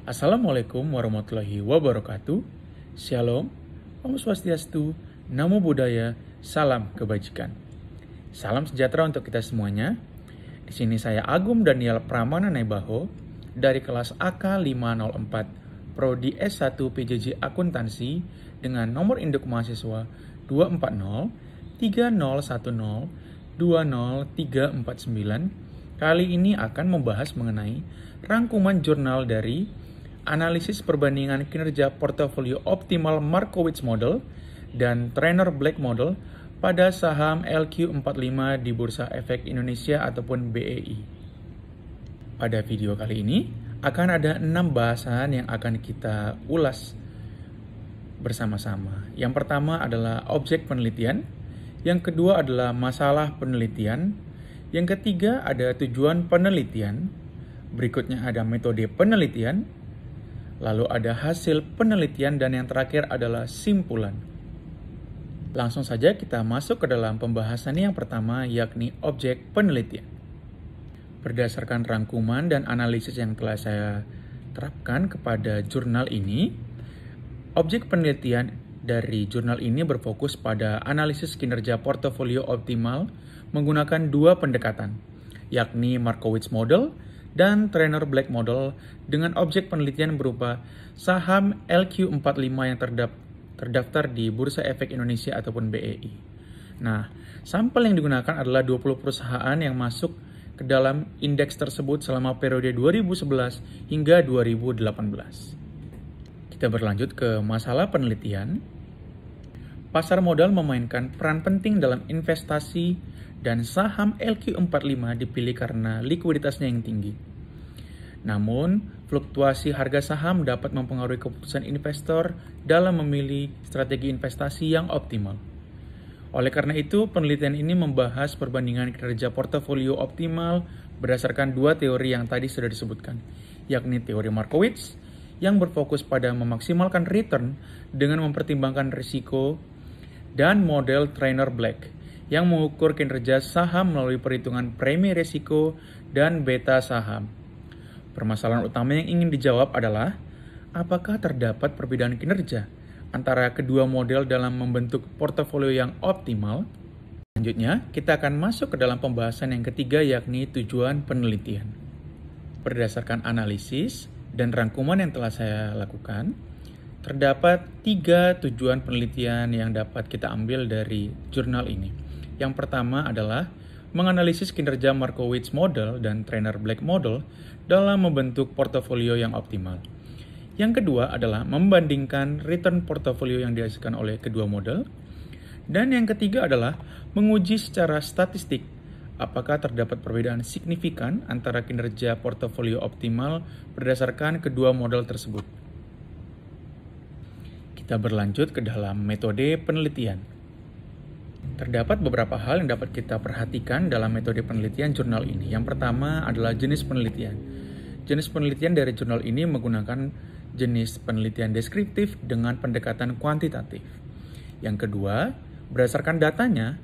Assalamualaikum warahmatullahi wabarakatuh. Shalom, Om Swastiastu, Namo Buddhaya, salam kebajikan. Salam sejahtera untuk kita semuanya. Di sini saya Agung Daniel Pramana Nebaho dari kelas AK 504 Prodi S1 PJJ Akuntansi dengan nomor induk mahasiswa 240 3010 20349. Kali ini akan membahas mengenai rangkuman jurnal dari analisis perbandingan kinerja portofolio optimal Markowitz Model dan Trainer Black Model pada saham LQ45 di Bursa Efek Indonesia ataupun BEI. Pada video kali ini akan ada 6 bahasan yang akan kita ulas bersama-sama. Yang pertama adalah objek penelitian, yang kedua adalah masalah penelitian, yang ketiga ada tujuan penelitian, berikutnya ada metode penelitian, lalu ada hasil penelitian, dan yang terakhir adalah simpulan. Langsung saja kita masuk ke dalam pembahasan yang pertama, yakni objek penelitian. Berdasarkan rangkuman dan analisis yang telah saya terapkan kepada jurnal ini, objek penelitian dari jurnal ini berfokus pada analisis kinerja portofolio optimal menggunakan 2 pendekatan, yakni Markowitz Model dan Trainer Black Model dengan objek penelitian berupa saham LQ45 yang terdaftar di Bursa Efek Indonesia ataupun BEI. Nah, sampel yang digunakan adalah 20 perusahaan yang masuk ke dalam indeks tersebut selama periode 2011 hingga 2018. Kita berlanjut ke masalah penelitian. Pasar modal memainkan peran penting dalam investasi dan saham LQ45 dipilih karena likuiditasnya yang tinggi. Namun, fluktuasi harga saham dapat mempengaruhi keputusan investor dalam memilih strategi investasi yang optimal. Oleh karena itu, penelitian ini membahas perbandingan kinerja portofolio optimal berdasarkan 2 teori yang tadi sudah disebutkan, yakni teori Markowitz yang berfokus pada memaksimalkan return dengan mempertimbangkan risiko, dan model Trainer Black yang mengukur kinerja saham melalui perhitungan premi risiko dan beta saham. Permasalahan utama yang ingin dijawab adalah, apakah terdapat perbedaan kinerja antara kedua model dalam membentuk portofolio yang optimal? Selanjutnya, kita akan masuk ke dalam pembahasan yang ketiga, yakni tujuan penelitian. Berdasarkan analisis dan rangkuman yang telah saya lakukan, terdapat 3 tujuan penelitian yang dapat kita ambil dari jurnal ini. Yang pertama adalah menganalisis kinerja Markowitz Model dan Trainer Black Model dalam membentuk portofolio yang optimal. Yang kedua adalah membandingkan return portofolio yang dihasilkan oleh kedua model. Dan yang ketiga adalah menguji secara statistik apakah terdapat perbedaan signifikan antara kinerja portofolio optimal berdasarkan kedua model tersebut. Kita berlanjut ke dalam metode penelitian. Terdapat beberapa hal yang dapat kita perhatikan dalam metode penelitian jurnal ini. Yang pertama adalah jenis penelitian. Jenis penelitian dari jurnal ini menggunakan jenis penelitian deskriptif dengan pendekatan kuantitatif. Yang kedua, berdasarkan datanya,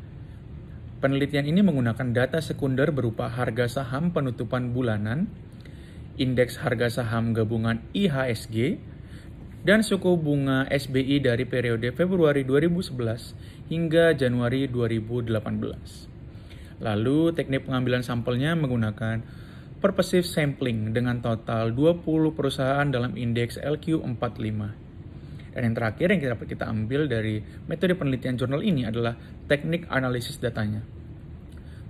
penelitian ini menggunakan data sekunder berupa harga saham penutupan bulanan, indeks harga saham gabungan IHSG, dan suku bunga SBI dari periode Februari 2011 hingga Januari 2018. Lalu teknik pengambilan sampelnya menggunakan purposive sampling dengan total 20 perusahaan dalam indeks LQ45. Dan yang terakhir yang dapat kita ambil dari metode penelitian jurnal ini adalah teknik analisis datanya.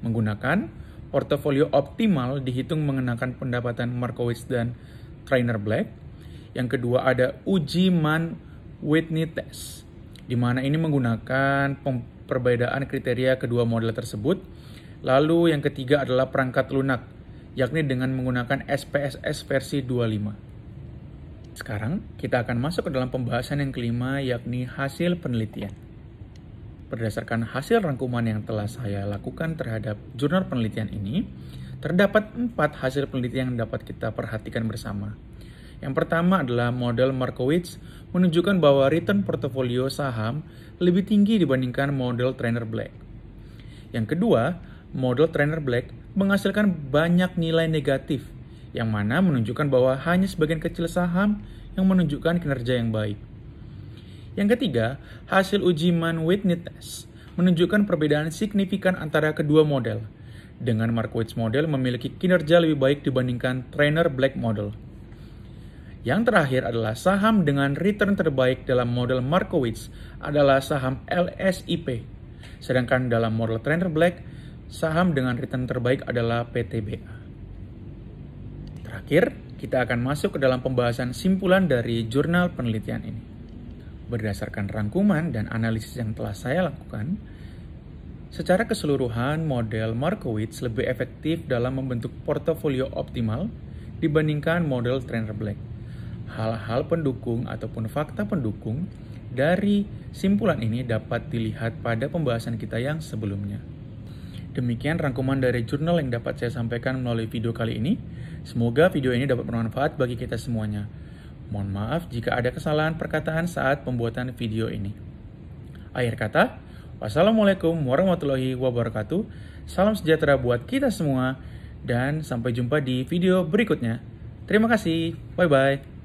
Menggunakan portofolio optimal dihitung mengenakan pendapatan Markowitz dan Trainer Black. Yang kedua ada uji Mann-Whitney test, di mana ini menggunakan perbedaan kriteria kedua model tersebut. Lalu yang ketiga adalah perangkat lunak, yakni dengan menggunakan SPSS versi 25. Sekarang kita akan masuk ke dalam pembahasan yang kelima, yakni hasil penelitian. Berdasarkan hasil rangkuman yang telah saya lakukan terhadap jurnal penelitian ini, terdapat 4 hasil penelitian yang dapat kita perhatikan bersama. Yang pertama adalah model Markowitz menunjukkan bahwa return portofolio saham lebih tinggi dibandingkan model Trainer Black. Yang kedua, model Trainer Black menghasilkan banyak nilai negatif yang mana menunjukkan bahwa hanya sebagian kecil saham yang menunjukkan kinerja yang baik. Yang ketiga, hasil uji Mann-Whitney test menunjukkan perbedaan signifikan antara kedua model, dengan Markowitz model memiliki kinerja lebih baik dibandingkan Trainer-Black model. Yang terakhir adalah saham dengan return terbaik dalam model Markowitz adalah saham LSIP, sedangkan dalam model Trainer-Black, saham dengan return terbaik adalah PTBA. Terakhir, kita akan masuk ke dalam pembahasan simpulan dari jurnal penelitian ini. Berdasarkan rangkuman dan analisis yang telah saya lakukan, secara keseluruhan model Markowitz lebih efektif dalam membentuk portofolio optimal dibandingkan model Trainer-Black. Hal-hal pendukung ataupun fakta pendukung dari simpulan ini dapat dilihat pada pembahasan kita yang sebelumnya. Demikian rangkuman dari jurnal yang dapat saya sampaikan melalui video kali ini. Semoga video ini dapat bermanfaat bagi kita semuanya. Mohon maaf jika ada kesalahan perkataan saat pembuatan video ini. Akhir kata, wassalamualaikum warahmatullahi wabarakatuh. Salam sejahtera buat kita semua dan sampai jumpa di video berikutnya. Terima kasih. Bye-bye.